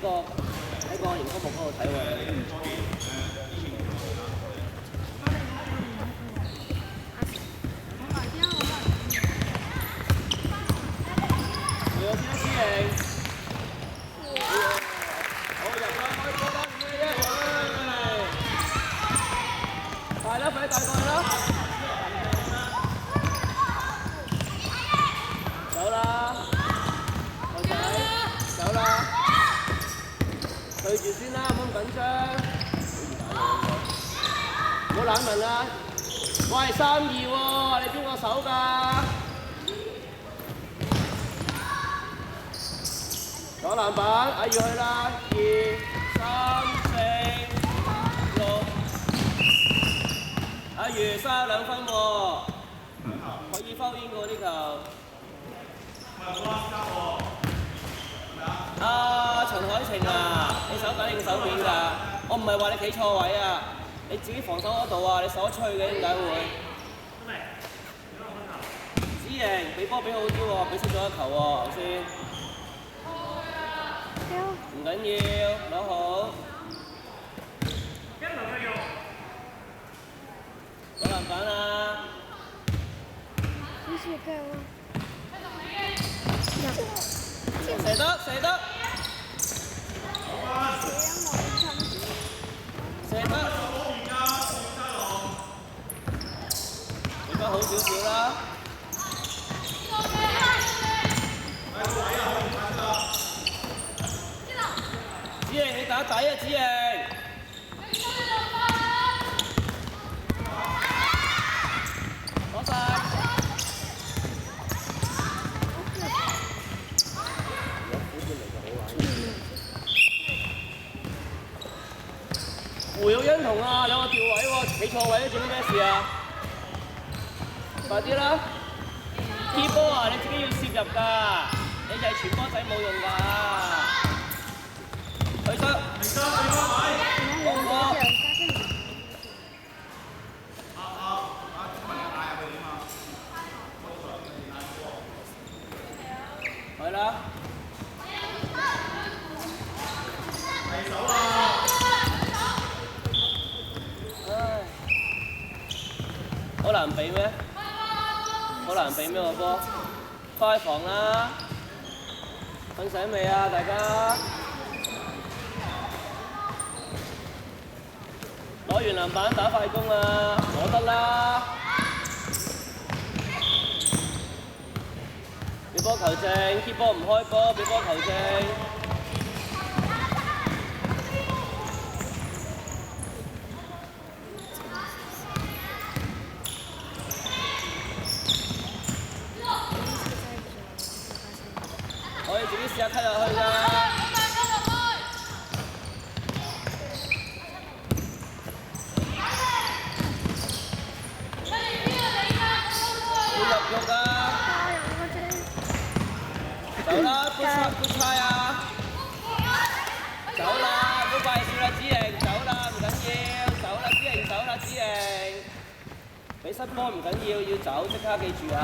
個熒光幕嗰度睇喎。你有先思盈，好入啦，開波啦，唔咩啫？大啦，快啲大過去啦！走啦，後仔，走啦，對住先啦，唔好咁緊張，唔好懶問啦。喂，3-2喎，你邊個手㗎？左籃板，阿月去啦，2、3、4、6，阿月32分喎，可以拋煙喎呢球。陳海晴啊，你手緊定手扁㗎？我唔係話你企錯位啊，你自己防守嗰度啊，你手出去嘅點解會？子瑩，俾波俾好啲喎，俾失咗一球喎頭先。唔緊要，攞好。攞籃板啊！射得，射得。射得。而家好少少啦。子瑩，你打底啊，子瑩！攞晒。胡玉欣同啊兩個調位喎，企錯位做咩事啊？快啲啦 ！Key 波啊，你自己要攝入㗎，你就係傳波仔冇用㗎。退出，放波。係啦。好難比咩？好難比咩個波？開房啦！瞓醒未啊，大家？攞完籃板打快攻啊！攞得啦！俾波球證 ，keep 波唔開波，俾波球證。可以自己試下吸入去㗎。走啦，搬差啊！走啦，唔好怪事啦，子瑩，走啦，唔緊要，走啦，子瑩，走啦，子瑩。俾失波唔緊要，要走，即刻記住啊！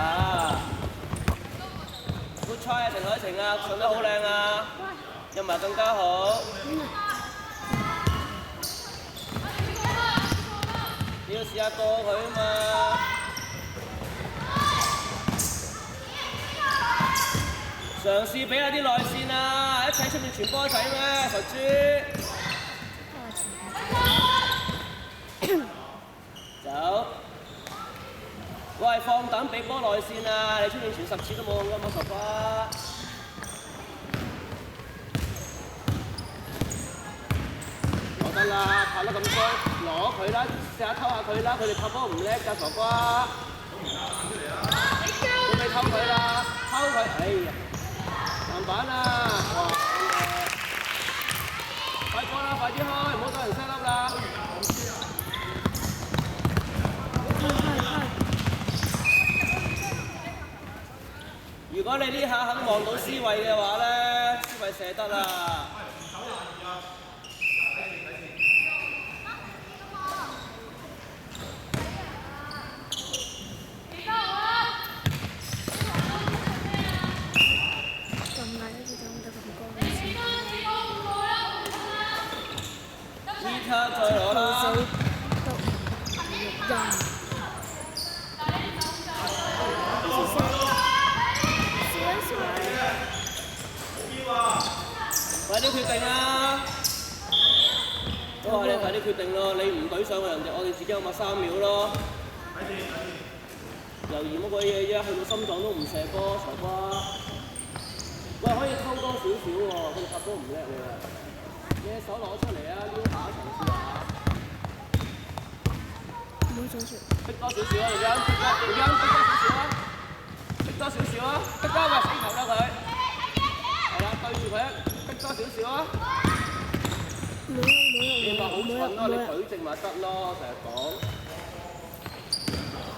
搬差啊，陳海晴啊，上得好靚啊，入埋更加好。你要試下過佢啊嘛！嘗試俾下啲內線啊！一齊出面傳波仔咩？傻豬！走！喂，放膽俾波內線啊！你出面傳10次都冇用㗎，冇頭髮。攞得啦，拍得咁衰，攞佢啦，試下偷下佢啦！佢哋拍波唔叻㗎，傻瓜！準備偷佢啦，偷佢！哎呀！籃板啊！哇！快過啦，快啲開，唔好等人 set up 啦！如果你呢下肯望到思維嘅話咧，思維射得啦。刻再攞啦！快啲決定啊！都話你快啲決定咯，你唔懟上去人哋，我哋自己有咪3秒咯。猶豫乜鬼嘢啫？去到心臟都唔射波，傻瓜！喂，可以偷多少少喎？佢哋拍波唔叻喎。你手攞出嚟啊！撩下嘗試下。唔好阻住。逼多少少啊！而家逼多少少啊！逼多少少啊！逼多咪死球啦佢。係啦，對住佢，逼多少少啊！你話好蠢咯，你舉正咪得咯，成日講。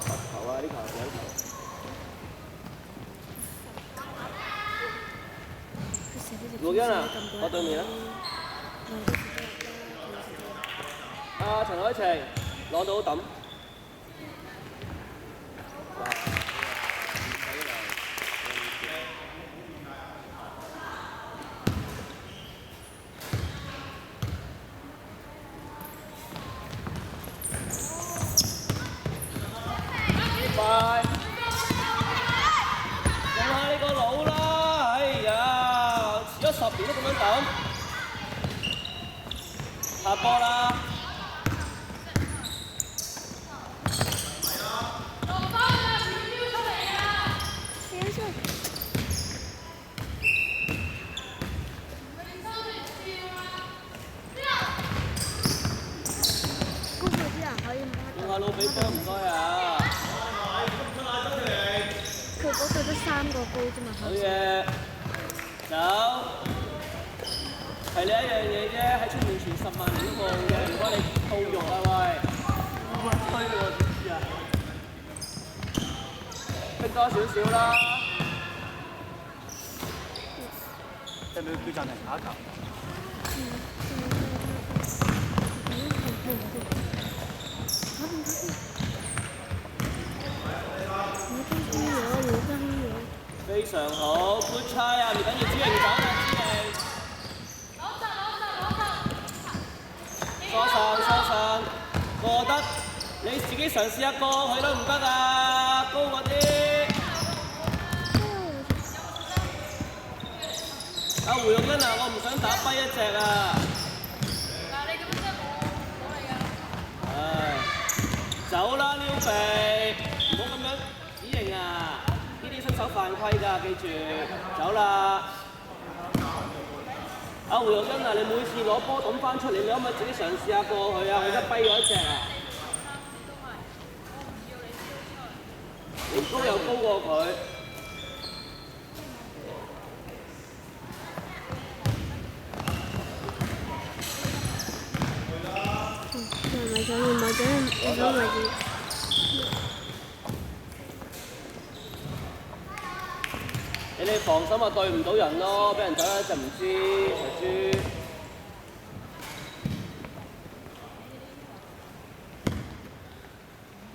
罰球啊！呢球係幾球？陸欣啊，我對面啊。阿陳海晴攞到抌。快！用下你個腦啦！哎呀，遲咗10年都咁樣抌，下波啦！用下腦俾波唔該啊！佢嗰個得3個高啫嘛。好嘢，走。係你一樣嘢啫，喺出面傳10萬幾個嘅，唔該你套肉啊喂！推我點知啊？逼多少少啦。係咪要叫暫停下一球？非常好 ，good try 啊！唔緊要，子瑩走啦，子瑩。疏散，過得，你自己嘗試一個，佢都唔得啊，高嗰啲。阿胡玉欣啊，我唔想打跛一隻啊。嗱，你咁樣真係冇嚟㗎。唉，走啦，撩鼻，唔好咁樣，子瑩啊！呢啲新手犯規㗎，記住，走啦！阿胡玉欣啊，你每次攞波抌翻出嚟，你可唔可以自己嘗試下過去啊？我而家跛咗一隻啊！你高又高過佢。你哋防守咪對唔到人咯，俾人走一陣唔知，財豬。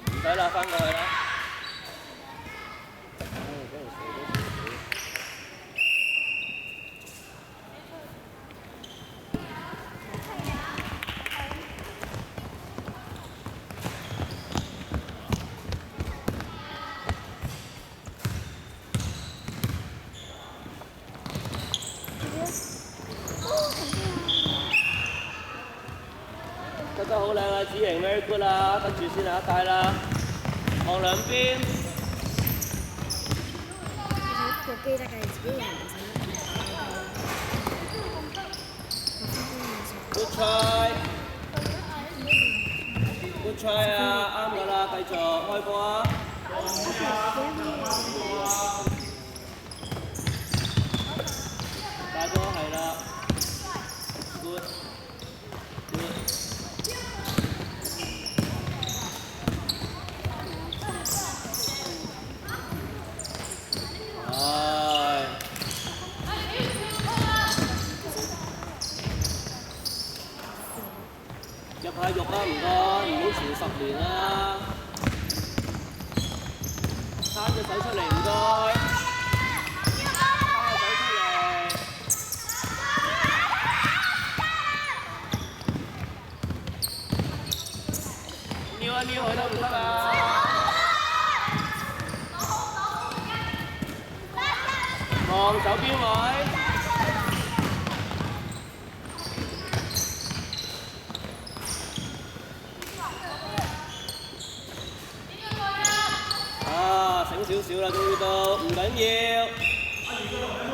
唔使啦，翻過去啦。得得好靚啊，子瑩 very good 啦，跟住先下一屆啦，望兩邊。個機得㗎，自己人唔使。Good try，good try 啊，啱㗎啦，繼續開波啊！大哥係啦 ，good。入下肉啦，唔該，唔好遲10年啦。攤隻手出嚟，唔該。攤隻手出嚟。秒佢都唔得啊！望走邊位？啊，醒少少啦，終於都唔緊要。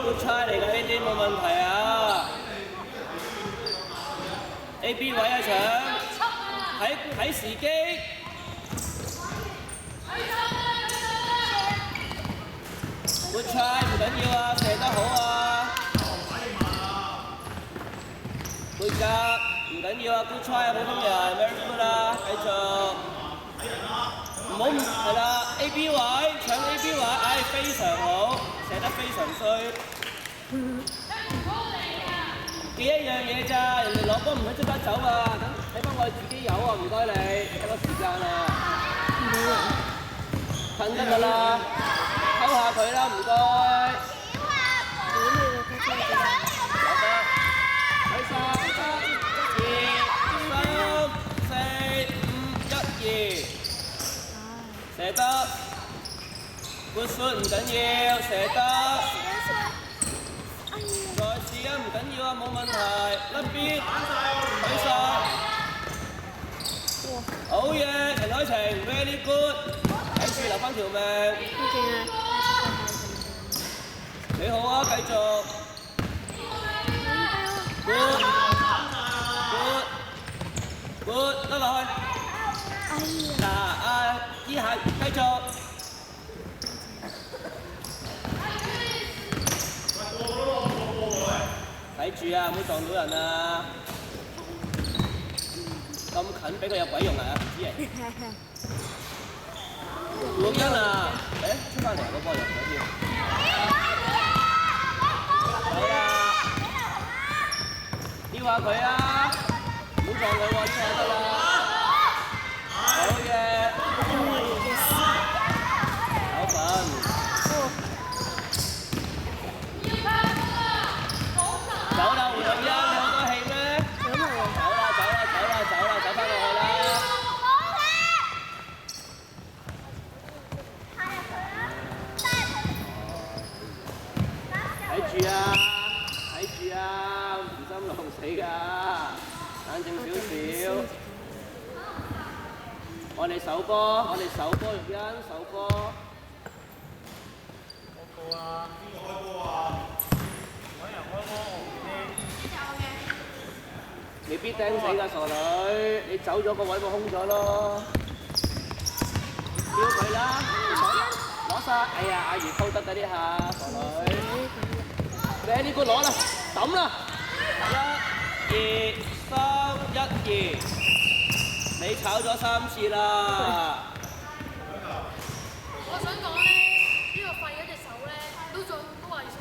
good try 嚟㗎，呢啲冇問題啊。A B 位啊，搶，睇時機。good try 唔緊要啊，射得好啊。good job 唔緊要啊 ，good try 啊，普通人 very good 啊，繼續。唔好係啦 ，A B 位搶 A B 位，唉，非常好，射得非常衰。記一樣嘢咋，人哋攞波唔使即刻走啊，等睇翻我哋自己有啊，唔該你，睇個時間啊。近得㗎啦，溝下佢啦，唔該。好得，睇晒1、2、3、4、5、1、2。射得 ，good shot 唔緊要，射得，再試啊唔緊要啊，冇問題，甩邊，睇晒，好嘢，陳凱晴 ，very good， 睇住留翻條命，幾好啊，繼續 ，good， 得落去。嗱依下繼續。睇住啊，唔好撞到人啊！咁近俾佢有鬼用啊，子瑩。胡玉欣啊，出翻嚟個波入咗添。好啦，撩下佢啊，唔好撞佢喎，呢下得啦。好嘢，有份。走啦，胡玉欣，你好多氣咩？走翻落去啦。睇住啊，唔心浪死㗎，冷靜少少。我哋手波，玉欣手波。開波啊！邊個開波啊？揾人開波我唔知。未必釘死㗎，傻女！你走咗個位咪空咗咯。撩佢啦！攞晒！哎呀，阿如溝得㗎呢下，傻女。你呢個攞啦，抌啦！1、2、3、1、2。你炒咗3次啦！我想講咧，呢個廢嗰隻手咧，都話想。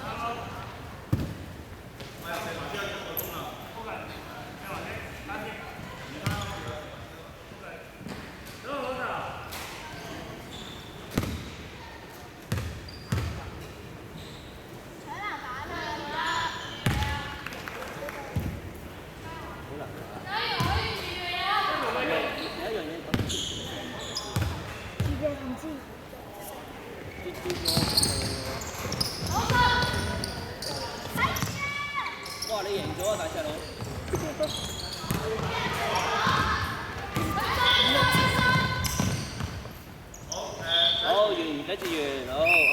哇！你贏咗啊，大細佬！好，完，跟住完，好。